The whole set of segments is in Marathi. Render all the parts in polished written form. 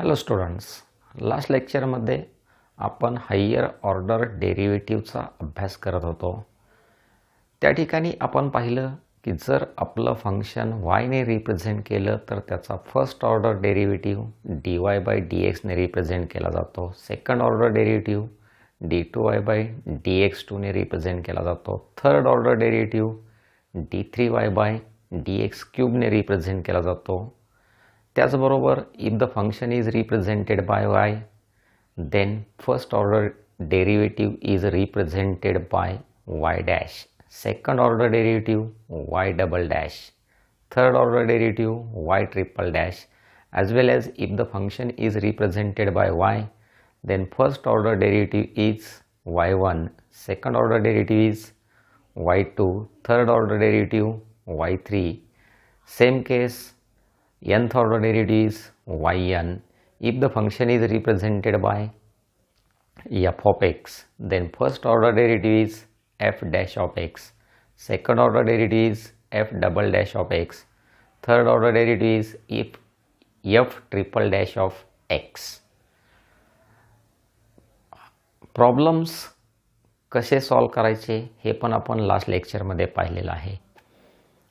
हॅलो स्टुडंट्स, लास्ट लेक्चरमध्ये आपण हायर ऑर्डर डेरिव्हेटिव्हचा अभ्यास करत होतो. त्या ठिकाणी आपण पाहिलं की जर आपलं फंक्शन वायने रिप्रेझेंट केलं तर त्याचा first order derivative dy by dxने रिप्रेझेंट केला जातो. Second order derivative d2y by dx2ने रिप्रेझेंट केला जातो. Third order derivative d3y by dx क्यूबने रिप्रेझेंट केला जातो. त्याचबरोबर if the function is represented by y then first order derivative is represented by y dash, second order derivative y double dash, third order derivative y triple dash, as well as if the function is represented by y then first order derivative is y1, second order derivative is y2, third order derivative y3, same case nth order derivative is yn. If the function is represented by f of x, then first order derivative is f dash of x, second order derivative is f double dash of x, third order derivative is f triple dash of x. Problems कसे सॉल्व करायचे हे पण आपण लास्ट लेक्चरमध्ये पाहिलेलं आहे.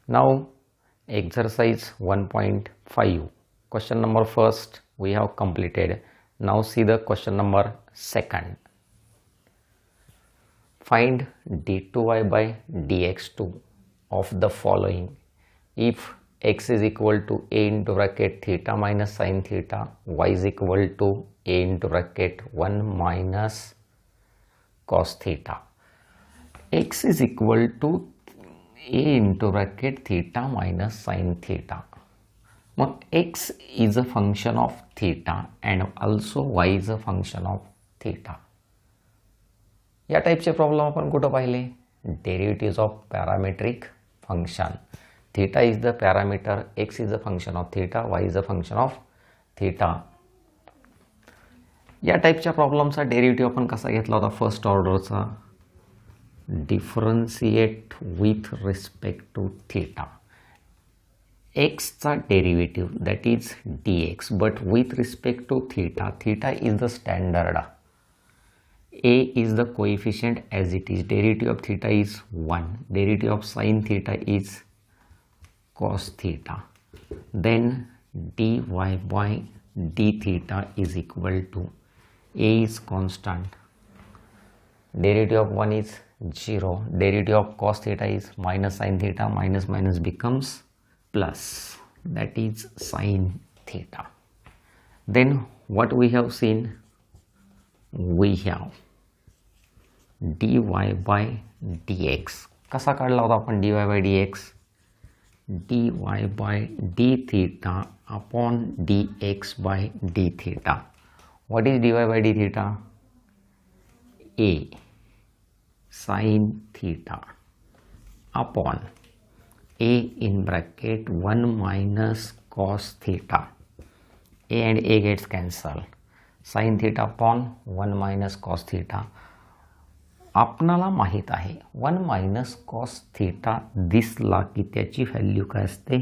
Now exercise 1.5 question number first we have completed. Now see the question number second. Find d2y by dx2 of the following if x is equal to a into bracket theta minus sin theta, y is equal to a into bracket 1 minus cos theta. X is equal to a into bracket theta minus sin theta. मग x is a function of theta and also y is a function of theta. या टाईपचे प्रॉब्लेम आपण कुठं पाहिले? Derivative of parametric function. Theta is the parameter, x is a function of theta, y is a function of theta. या टाईपच्या प्रॉब्लेमचा डेरिव्हेटिव्ह आपण कसा घेतला होता? फर्स्ट ऑर्डरचा differentiate with respect to theta. x चा derivative that is dx but with respect to theta. Theta is the standard, a is the coefficient as it is. Derivative of theta is 1. Derivative of sin theta is cos theta. Then dy by d theta is equal to a is constant. Derivative of 1 is 0. Derivative of cos theta is minus sin theta. Minus minus becomes plus. That is sin theta. Then what we have seen? We have dy by dx. कसा काढला होता आपण dy by dx? dy by d theta upon dx by d theta. What is dy by d theta? A sin theta upon a in bracket 1 minus cos theta. A and a gets cancelled. Sin theta upon 1 minus cos theta. आपणाला माहित आहे 1 मायनस कॉस थीटा दिसला की त्याची व्हॅल्यू काय असते?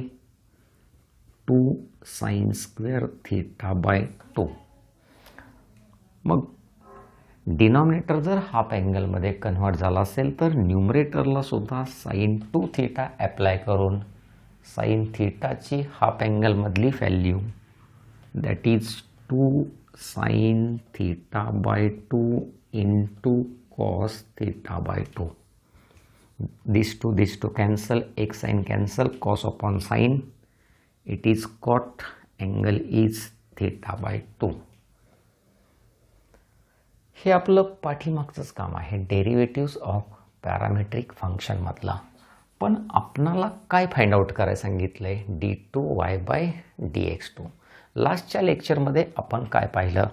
2 साइन स्क्वेअर थीटा बाय 2. मग डिनॉमिनेटर जर हाफ अँगलमध्ये कन्व्हर्ट झाला असेल तर न्यूमरेटरला सुद्धा साइन 2 थीटा अप्लाय करून साइन थीटाची हाफ अँगलमधली value that is 2 sine theta by 2 into cos theta by 2. These two cancel, x sin cancel, cos upon sin. It is cot, angle is theta by 2. हे आपलं पाठीमागचंच काम आहे डेरिव्हेटिव्ह ऑफ पॅरामेट्रिक फंक्शन मधला. पण आपणाला काय फाइंड आउट करायला सांगितलंय? d2y by dx2. लास्टच्या लेक्चरमध्ये आपण काय पाहिलं?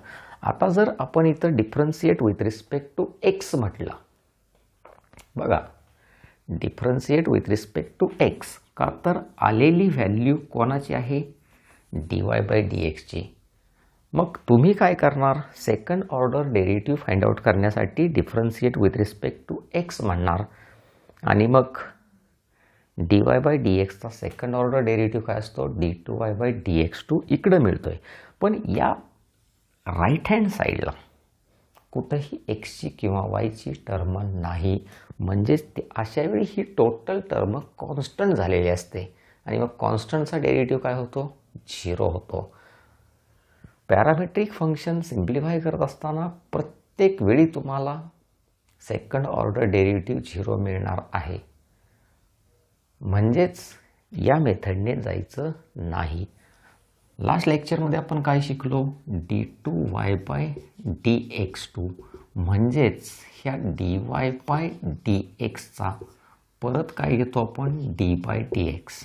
आता जर आपण इथं differentiate with respect to x म्हटलं, बघा differentiate with respect to x का तर आलेली व्हॅल्यू कोणाची आहे? dy बाय dxची. मग तुम्ही काय करणार? Second order derivative find out करण्यासाठी differentiate with respect to x म्हणणार आणि मग dy बाय dxचा सेकंड ऑर्डर डेरिव्हेटिव्ह काय असतो? d2y बाय dx2 इकडे मिळतोय. पण या राईट हँड साईडला कुठंही एक्सची किंवा वायची टर्म नाही, म्हणजेच ते अशा वेळी ही टोटल टर्म कॉन्स्टंट झालेली असते आणि मग कॉन्स्टंटचा डेरिव्हेटिव्ह काय होतो? 0 होतो. पॅरामेट्रिक फंक्शन सिम्प्लिफाय करत असताना प्रत्येक वेळी तुम्हाला सेकंड ऑर्डर डेरिव्हेटिव्ह 0 मिळणार आहे, म्हणजेच या मेथडने जायचं नाही. लास्ट लेक्चरमध्ये आपण काय शिकलो? d2y/dx2 म्हणजेच ह्या dy/dxचा परत काय घेतो आपण? d/dx.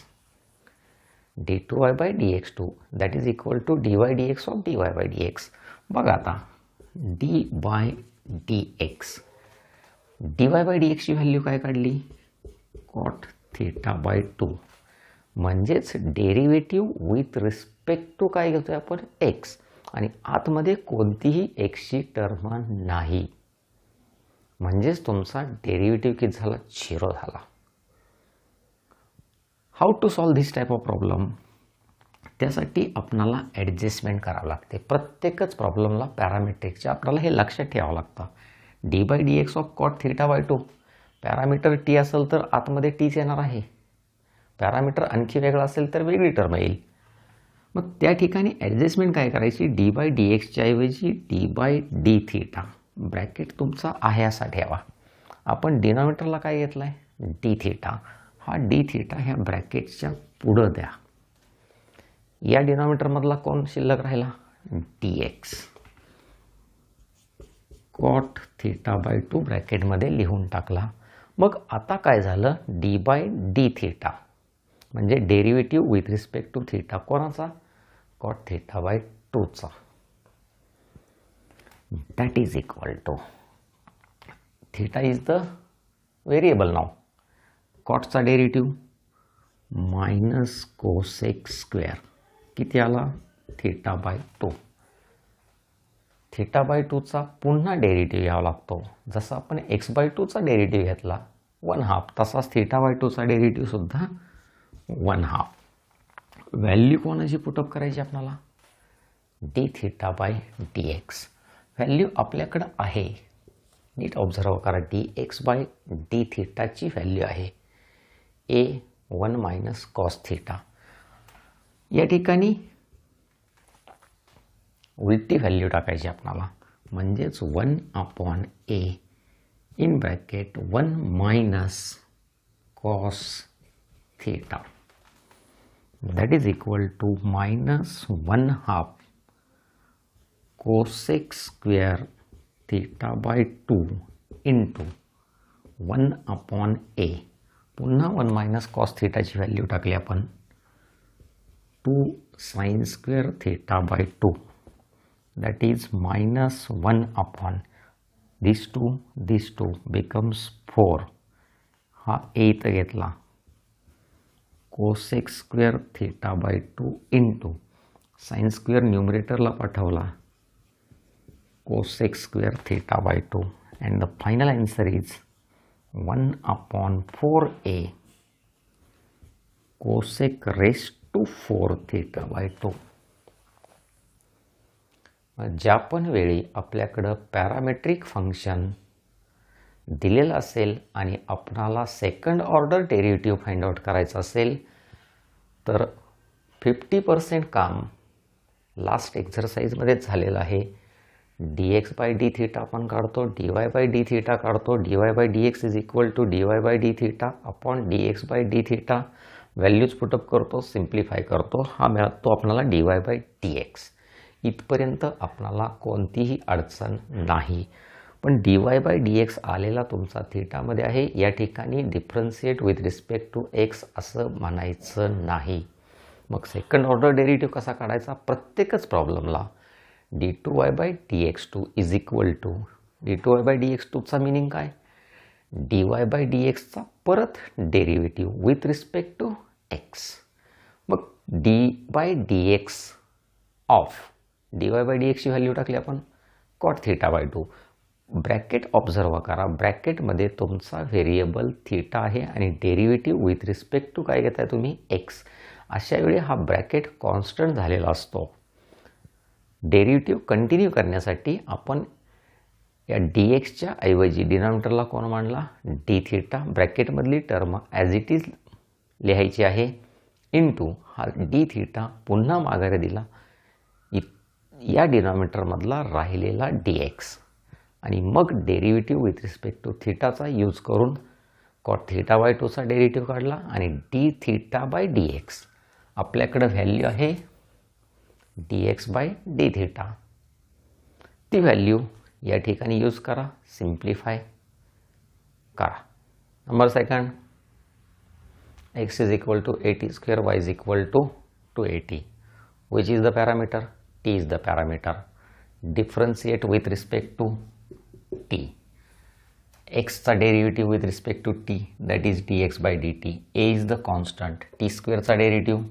d2y/dx2 that is equal to dy/dx of dy/dx. बघा आता d/dx, dy/dxची व्हॅल्यू काय काढली? cot θ/2, म्हणजेच डेरिव्हेटिव्ह विथ रिस्पेक्ट टू काय घेतोय आपण? x, आणि आतमध्ये कोणतीही एक्सची टर्म नाही, म्हणजेच तुमचा डेरिव्हेटिव्ह किती झाला? 0 झाला. How to solve this type of problem? त्यासाठी आपणाला ॲडजस्टमेंट करावं लागते. प्रत्येकच प्रॉब्लेमला पॅरामेट्रिकच्या आपल्याला हे लक्षात ठेवावं लागतं. d/dx of cot θ/2, parameter T असेल तर आतमध्ये टीच येणार आहे, पॅरामीटर आणखी वेगळा असेल तर वेगळी टर्म येईल. मग त्या ठिकाणी ॲडजस्टमेंट काय करायची? d/dxच्या ऐवजी d/dθ, ब्रॅकेट तुमचा आहे असा ठेवा. आपण डिनॉमिनेटरला काय घेतलं आहे? dθ. हा dθ ह्या ब्रॅकेटच्या पुढं द्या. या डिनॉमिनेटरमधला कोण शिल्लक राहिला? dx. cot θ/2 ब्रॅकेटमध्ये लिहून टाकला. मग आता काय झालं? d/dθ म्हणजे derivative with respect to theta कोणाचा? cot θ/2चा. That is equal to theta is the variable नाव. कॉटचा डेरिव्हेटिव्ह मायनस कोसेक स्क्वेअर किती आला? θ/2. θ/2चा पुन्हा डेरिव्हेटिव्ह घ्यावा लागतो. जसं आपण x/2चा डेरिव्हेटिव्ह घेतला 1/2, तसाच θ/2चा डेरिव्हेटिव्ह सुद्धा 1/2. व्हॅल्यू कोणाची पुटअप करायची आपल्याला? dθ/dx. व्हॅल्यू आपल्याकडं आहे, नीट ऑब्झर्व करा. dx/dθची व्हॅल्यू आहे a1 - cos θ. या ठिकाणी उलटी व्हॅल्यू टाकायची आपल्याला, म्हणजेच 1/a in bracket 1 - cos θ, that is equal to -1/2 cosec square θ/2 into 1/a. पुन्हा 1 - cos θची व्हॅल्यू टाकली आपण 2 sin square θ/2, that is -1/, this 2 becomes 4. हा a इथं घेतला, cosec square θ/2 into sin square न्यूमरेटरला पाठवला, cosec square θ/2, and the final answer is 1/4a cosec raised to 4 θ/2. ज्या पण वेळी आपल्याकडं पॅरामेट्रिक फंक्शन दिलेलं असेल आणि आपणाला second order derivative find out करायचं असेल तर 50% काम लास्ट एक्झरसाइजमध्येच झालेलं आहे. dx/dθ आपण काढतो, dy/dθ काढतो, dy/dx is equal to dy/dθ upon dx/dθ. Values put up करतो, सिम्प्लिफाय करतो, हा मिळतो आपल्याला dy/dx. इथपर्यंत आपल्याला कोणतीही अडचण नाही. पण dy/dx आलेला तुमचा थीटामध्ये आहे, या ठिकाणी differentiate with respect to x असं म्हणायचं नाही. मग सेकंड ऑर्डर डेरिव्हेटिव्ह कसा काढायचा? प्रत्येकच प्रॉब्लेमला d2y/dx2 इज इक्वल टू d2y/dx2चा मिनिंग काय? dy/dxचा परत derivative with respect to x. मग d/dx ऑफ dy/dxची व्हॅल्यू टाकली आपण cot θ/2. ब्रॅकेट ऑब्झर्व करा, ब्रॅकेटमध्ये तुमचा व्हेरिएबल थीटा आहे आणि डेरिव्हेटिव्ह विथ रिस्पेक्ट टू काय घेताय तुम्ही? x. अशा वेळी हा ब्रॅकेट कॉन्स्टंट झालेला असतो. डेरिव्हेटिव्ह कंटिन्यू करण्यासाठी आपण या डी एक्सच्या ऐवजी डिनॉमिनेटरला कोण मांडला, डी थिटा, ब्रॅकेटमधली टर्म ॲज इट इज लिहायची आहे, इंटू हा डी थिटा पुन्हा माघारी दिला या डिनॉमिनेटरमधला राहिलेला डी एक्स, आणि मग डेरिव्हेटिव्ह विथ रिस्पेक्ट टू थिटाचा यूज करून कॉट थिटा बाय 2चा डेरिव्हेटिव्ह काढला आणि d theta by d x. आपल्याकडं व्हॅल्यू आहे d x by d theta. ती व्हॅल्यू या ठिकाणी यूज करा, सिम्प्लिफाय करा. Number second, x is equal to 80 square, y is equal to 280. Which is the parameter? T is the parameter. Differentiate with respect to t. X चा derivative with respect to t, that is dx by dt. A is the constant. T square चा derivative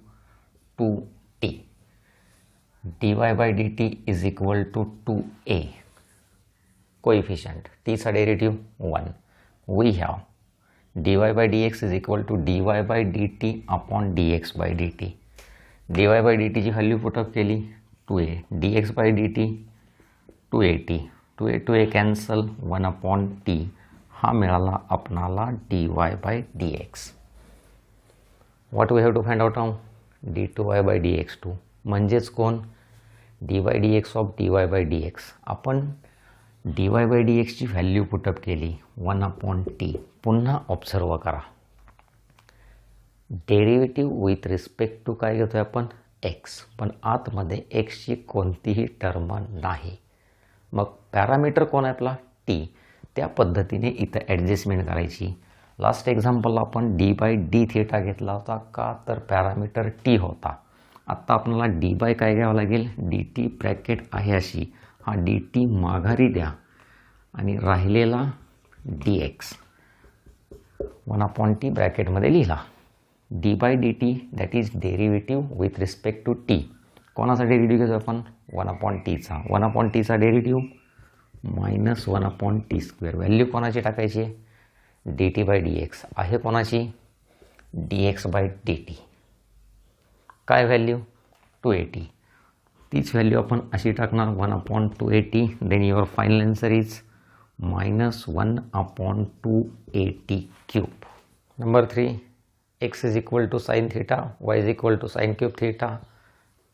2t. dy by dt is equal to 2a. Coefficient t चा derivative 1. We have dy by dx is equal to dy by dt upon dx by dt. dy by dt ची व्हॅल्यू पुटअप केली 2a, dx by dt 280, 2a cancel, 1 upon t हा मिळाला आपणाला dy by dx. What we have to find out now, d2y by dx2 म्हणजेच कोण, dy dx of dy by dx. आपण dy by dx ची व्हॅल्यू पुटअप केली 1 अपॉन t. पुन्हा ऑब्झर्व करा, डेरिव्हेटिव्ह विथ रिस्पेक्ट टू काय घेतोय आपण, x, पण आतमध्ये एक्सची कोणतीही टर्म नाही. मग पॅरामीटर कोण आहे आपला, t. त्या पद्धतीने इथं ॲडजस्टमेंट करायची. लास्ट एक्झाम्पलला आपण डी बाय डी थिटा घेतला होता का, तर पॅरामीटर टी होता. आत्ता आपल्याला डी बाय काय घ्यावं लागेल, डी टी ब्रॅकेट आहे अशी, हा डी टी माघारी द्या आणि राहिलेला डी एक्स 1 अपॉन टी ब्रॅकेटमध्ये लिहिला. D by d t that is derivative with respect to t. कोणाचा डेरिव्हेटिव्ह घेतो आपण, 1 अपॉन टीचा. 1 अपॉन टीचा derivative minus 1 upon t square. Value कोणाची टाकायची, d t by d x आहे कोणाची, d x by d t. काय व्हॅल्यू 280. तीच व्हॅल्यू आपण अशी टाकणार 1 upon 280. Then your final answer is -1 upon 280 cube. Number 3, x is equal to sin theta, y is equal to sin cube theta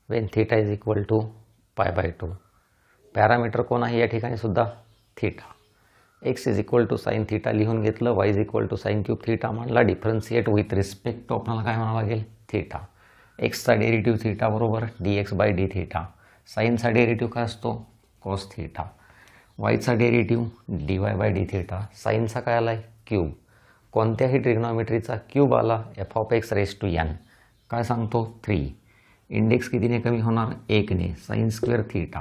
when theta is equal to pi by 2. Parameter कोण आहे या ठिकाणी सुद्धा, theta. x is equal to sin theta लिहून घेतलं, y is equal to sin cube theta म्हणला. डिफरन्शिएट विथ रिस्पेक्ट टू आपल्याला काय म्हणावं लागेल, थीटा. एक्सचा डेरिव्हेटिव्ह थीटा बरोबर dx बाय डी थीटा. साईनचा डेरिव्हेटिव्ह काय असतो, कॉस थीटा. वायचा derivative dy by d theta. साईनचा काय आला आहे, क्यूब. कोणत्याही ट्रिग्नॉमेट्रीचा क्यूब आला f of x raise to n काय सांगतो, 3. इंडेक्स कितीने कमी होणार, 1ने. Sine square theta.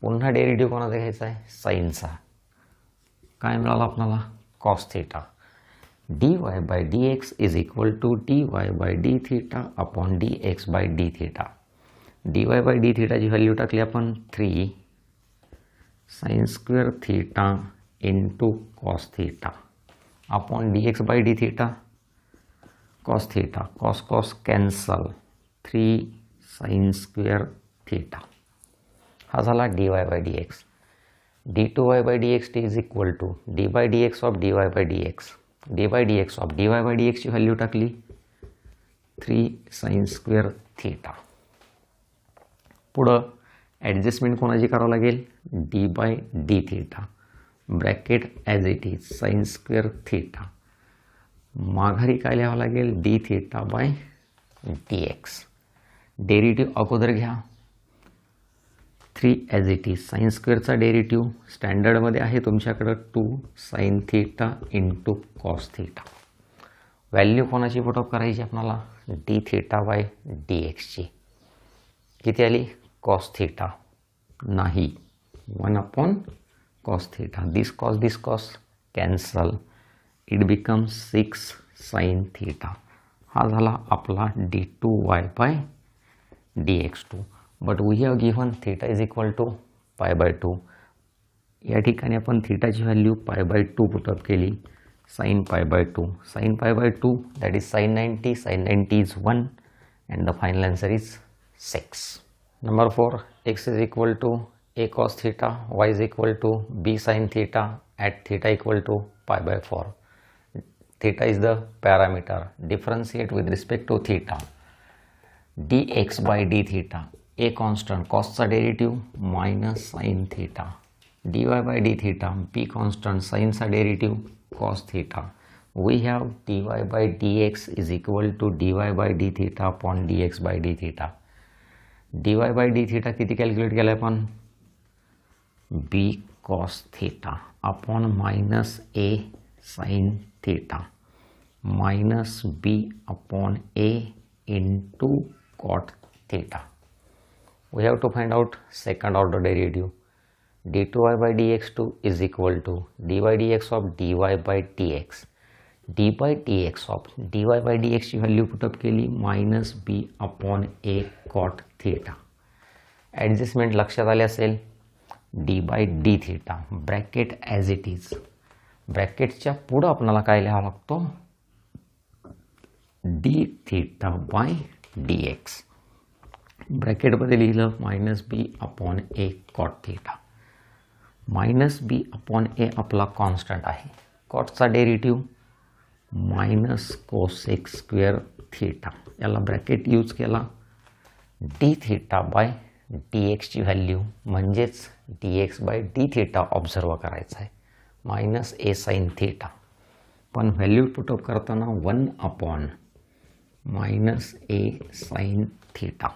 पुन्हा डेरिव्हेटिव्ह कोणाचा घ्यायचा आहे, साईनचा. काय मिळालं आपल्याला, cos theta. dy by d x is equal to dy by d theta upon d x by d theta. dy by d थीटाची व्हॅल्यू टाकली आपण 3 sine square theta into cos theta upon d x by d theta cos theta. Cos cos cancel, 3 sine square theta. हा झाला dy by d x. d2y by d x t is equal to d by d x of dy by d x. D by d x of dy by d एक्सची व्हॅल्यू टाकली 3 साइन स्क्वेअर थीटा. पुढं ॲडजस्टमेंट कोणाची करावं लागेल, d by d theta bracket as it is sine square theta. माघारी काय लिहावं लागेल, d theta by d x. Derivative अगोदर घ्या, 3 ॲज इट इज. साइन स्क्वेअरचा डेरिव्हेटिव्ह स्टँडर्डमध्ये आहे तुमच्याकडं 2 sine theta into cos theta. Value कोणाची पुटअप करायची आपल्याला, डी थीटा बाय डी एक्सची. किती आली, कॉस थीटा नाही, 1 अपॉन cos theta. This cos cancel, it becomes 6 sine theta. हा झाला आपला d2y by dx2. But we have given theta is equal to pi by 2. या ठिकाणी आपण थीटाची व्हॅल्यू पाय बाय 2 पुटअप केली, sine pi by 2. Sine pi by 2 that is sine 90. Sine 90 is 1 and the final answer is 6. Number 4, x is equal to a cos theta, y is equal to b sin theta at theta equal to pi by 4. Theta is the parameter. Differentiate with respect to theta. dx by d theta, a constant, cos चा डेरिटिव minus sin theta. dy by d theta, b constant, sin चा डेरिटिव cos theta. We have dy by dx is equal to dy by d theta upon dx by d theta. dy by d theta किती कॅल्क्युलेट केलं आपण? b cos theta upon minus a sin theta minus b upon a into cot theta. We have to find out second order derivative. d2y by dx2 is equal to dy dx of dy by dx. d by dx of dy by dx ची व्हॅल्यू पुटअप केली minus b upon a cot theta. Adjustment लक्षात आले असेल. D by d theta bracket as it is. ब्रॅकेटच्या पुढं आपल्याला काय लिहावं लागतो? D theta by d x. ब्रॅकेटमध्ये लिहिलं minus b upon a cot theta. Minus b upon a आपला कॉन्स्टंट आहे. कॉटचा derivative minus cosec square theta. याला ब्रॅकेट यूज केला. डी थीटा बाय डी एक्सची व्हॅल्यू म्हणजेच d x by d theta observe करायचं आहे मायनस ए साइन थीटा. पण व्हॅल्यू पुटअप करताना 1 upon minus a sine theta.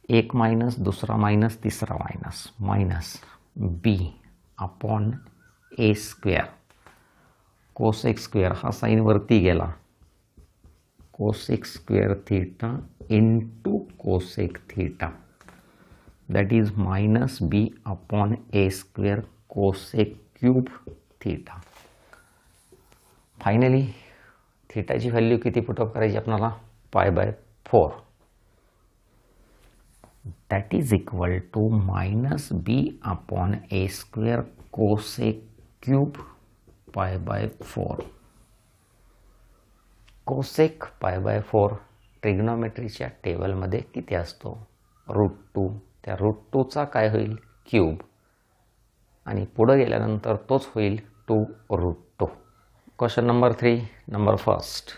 एक मायनस, दुसरा मायनस, तिसरा minus, minus b upon a square. Cosec square हा साइन वरती गेला. Cosec square theta into cosec theta that is minus b upon a square cosec cube theta. Finally थीटाची व्हॅल्यू किती पुटअप करायची आपल्याला? Pi by 4. That is equal to minus b upon a square cosec cube पाय बाय 4. कोसेक पाय बाय 4 ट्रिग्नोमेट्रीच्या टेबलमध्ये किती असतो? √2. त्या √2चा काय होईल? क्यूब. आणि पुढे गेल्यानंतर तोच होईल 2√2. Question number 3. Number first.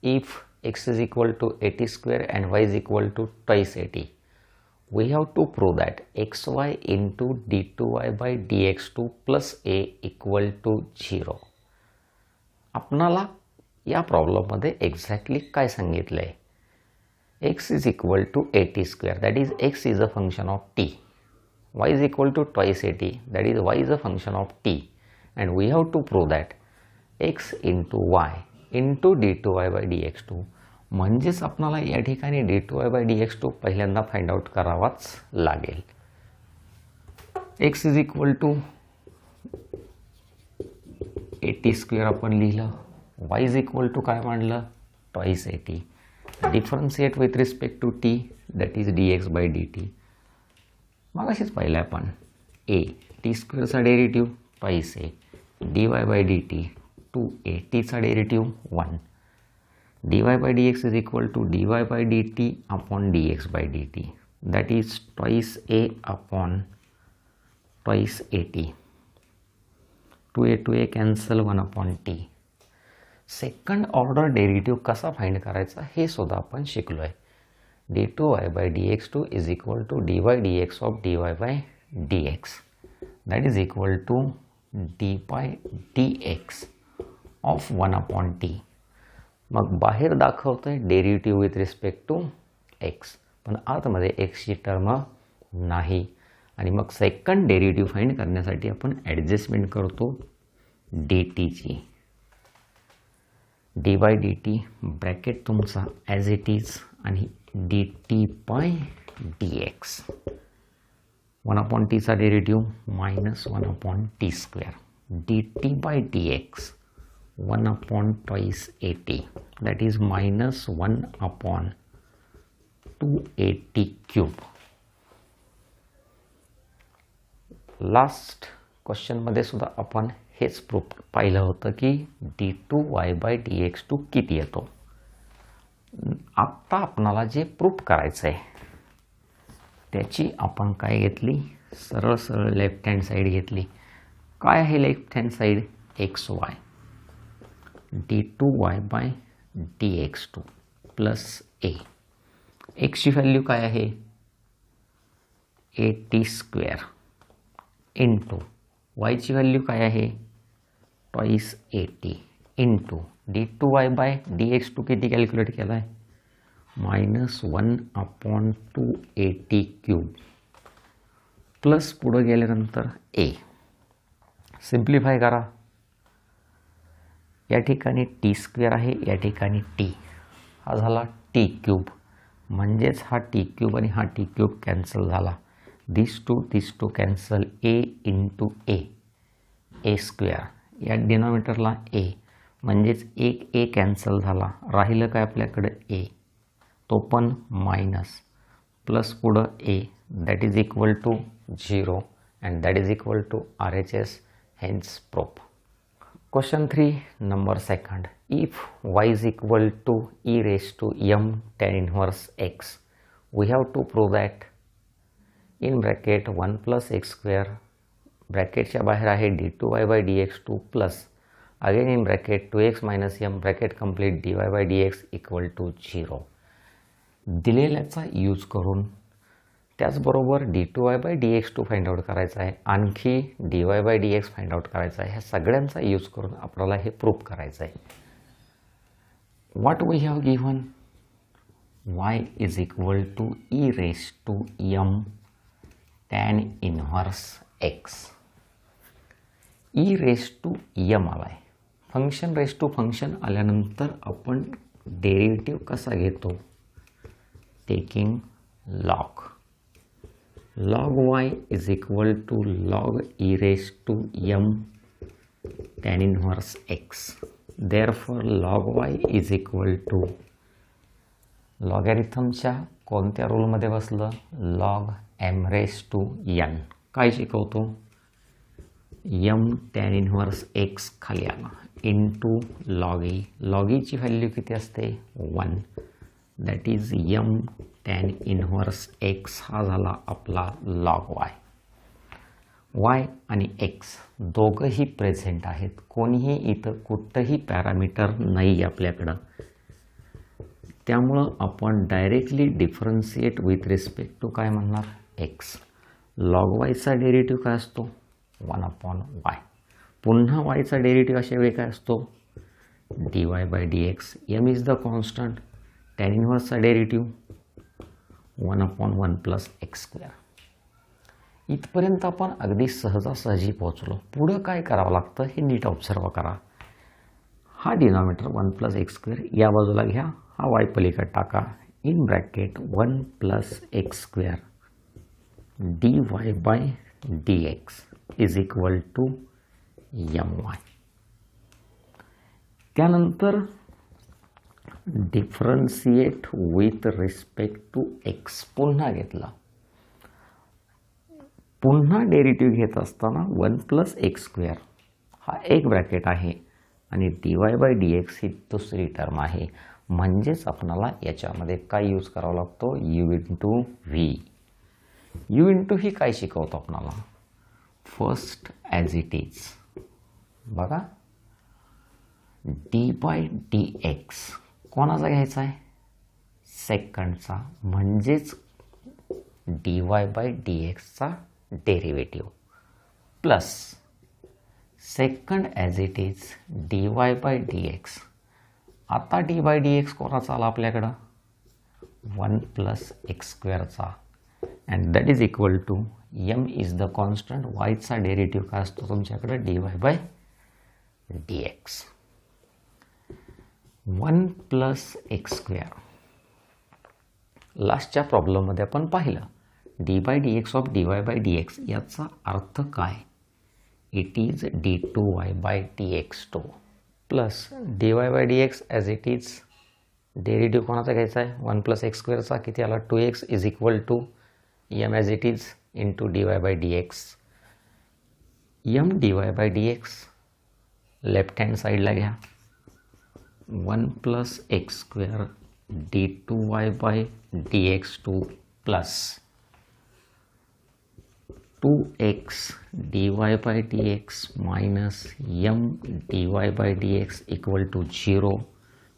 If x is equal to 80 square and y is equal to twice 80, we have to prove that xy into d2y by dx2 plus a equal to 0. आपणाला या प्रॉब्लेममध्ये एक्झॅक्टली काय सांगितलं आहे? x is equal to 80 square, that is x is a function of t. y is equal to twice 80, that is y is a function of t. And we have to prove that x into y into d2y by dx2, म्हणजेच आपल्याला या ठिकाणी d2y by dx2 पहिल्यांदा फाइंड आउट करावाच लागेल. x is equal to 80 square आपण लिहिलं. y is equal to काय मांडलं? twice 80. Differentiate with respect to t, that is dx by dt. मग अशीच पाहिलं आपण a t स्क्वेअरचा डेरिटिव्ह twice a, dy by dt 2a, t चा डेरिटिव्ह 1. dy by dx is equal to dy by dt upon dx by dt, that is twice a upon twice 80. 2a cancel, 1 upon t. Second order derivative कसा फाइंड करायचा हे सुद्धा आपण शिकलोय. d2y by dx2 is equal to dy dx of dy by dx, that is equal to d by dx of 1 upon t. मग बाहेर दाखवतोय derivative with respect to x, पण आतमध्ये x ची टर्म नाही. आणि मग सेकंड डेरिव्हेटिव्ह फाइंड करण्यासाठी आपण ॲडजस्टमेंट करतो dt ची. D by d t bracket तुमचा ॲज इट इज आणि dt बाय dx. 1 अपॉन टीचा derivative minus 1 upon t square. dt by dx 1 upon twice 80, that is minus 1 upon 280 cube. Last क्वेश्चनमध्ये सुद्धा आपण हेच प्रूफ पाहिलं होतं की d2y by dx2 किती येतो. आत्ता आपणाला जे प्रूफ करायचं आहे त्याची आपण काय घेतली, सरळ सरळ लेफ्ट हँड साईड घेतली. काय आहे left hand side? X y d2y by dx2 plus a. एक्सची व्हॅल्यू काय आहे? AT² इंटू वायची व्हॅल्यू काय आहे? Twice AT into d2y by dx2 किती कॅल्क्युलेट केला आहे? -1/2AT³ प्लस पुढं गेल्यानंतर ए. सिम्प्लिफाय करा. या ठिकाणी t² आहे, या ठिकाणी t. हा झाला t³ म्हणजेच हा t³ आणि हा t³ कॅन्सल झाला. This two cancel. a into a A². या डिनॉमिनेटरला a म्हणजेच एक a कॅन्सल झाला. राहिलं काय आपल्याकडं a, तो पण मायनस प्लस पुढं a that is equal to 0 and that is equal to RHS hence proof. Question 3 number 2. If y is equal to e raised to m tan inverse x, we have to prove that in bracket 1 plus x square ब्रॅकेटच्या बाहेर आहे d2y by dx2 plus again in bracket 2x minus m bracket complete dy by dx equal to 0. दिलेल्याचा यूज करून त्याचबरोबर d2y by dx2 find out करायचा आहे, आणखी dy by dx find out करायचा आहे. ह्या सगळ्यांचा यूज करून आपल्याला हे प्रूफ करायचं आहे. What we have given? y is equal to e raise to m tan inverse x. e raise to m आलाय. फंक्शन रेस टू फंक्शन आल्यानंतर आपण डेरिव्हेटिव्ह कसा घेतो? Taking log. log y is equal to log e raised to m tan inverse x. Therefore log y is equal to लॉगॅरिथमच्या कोणत्या रूलमध्ये बसलं? log m raised to n. काय शिकवतो? m tan inverse x खाली आला into log e. log e ची व्हॅल्यू किती असते? 1. That is m tan inverse x हा झाला आपला log y. y आणि x दोघंही प्रेझेंट आहेत. कोणीही इथं कुठंही पॅरामीटर नाही आपल्याकडं. त्यामुळं आपण directly differentiate with respect to काय म्हणणार? x. log yचा डेरिव्हेटिव्ह काय असतो? 1/y. पुन्हा yचा डेरिव्हेटिव्ह अशा वेळी काय असतो? dy by dx. m is the constant. tan इनव्हर्सचा डेरिव्हेटिव्ह 1/1 प्लस x². इथपर्यंत आपण अगदी सहजासहजी पोहोचलो. पुढं काय करावं लागतं हे नीट ऑब्झर्व करा. हा डिनॉमिनेटर 1 प्लस x² या बाजूला घ्या, हा y पलीकडे टाका. In bracket 1 plus x² dy by dx is equal to my. त्यानंतर differentiate with respect to x पुन्हा घेतला. पुन्हा डेरिव्हेटिव्ह घेत असताना 1 प्लस x² हा एक ब्रॅकेट आहे आणि dy बाय dx ही दुसरी टर्म आहे. म्हणजेच आपल्याला याच्यामध्ये काय यूज करावा लागतो? u into v. u into v काय शिकवतो आपल्याला? First as it is. बघा डी बाय dx कोणाचा घ्यायचा आहे? सेकंडचा. म्हणजेच dy बाय dxचा derivative plus second as it is dy by dx. आता डी बाय dx कोणाचा आला आपल्याकडं? 1 प्लस x²चा and that is equal to m is the constant. yचा डेरिव्हेटिव्ह काय असतो तुमच्याकडे? dy by dx. 1 plus x². लास्टच्या प्रॉब्लेममध्ये आपण पाहिलं d by dx of dy by dx याचा अर्थ काय? It is d2y by dx2 plus dy by dx as it is derivative कोणाचा घ्यायचा आहे? 1 प्लस x²चा किती आला? 2x is equal to m as it is into dy by dx. m dy by dx left hand साईडला घ्या. 1 plus x² d2y by dx2 plus 2x dy by dx minus m dy by dx equal to 0.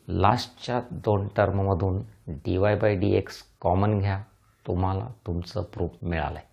लास्टच्या 2 टर्ममधून dy by dx common घ्या, तुम्हाला तुमचं प्रूफ मिळालं आहे.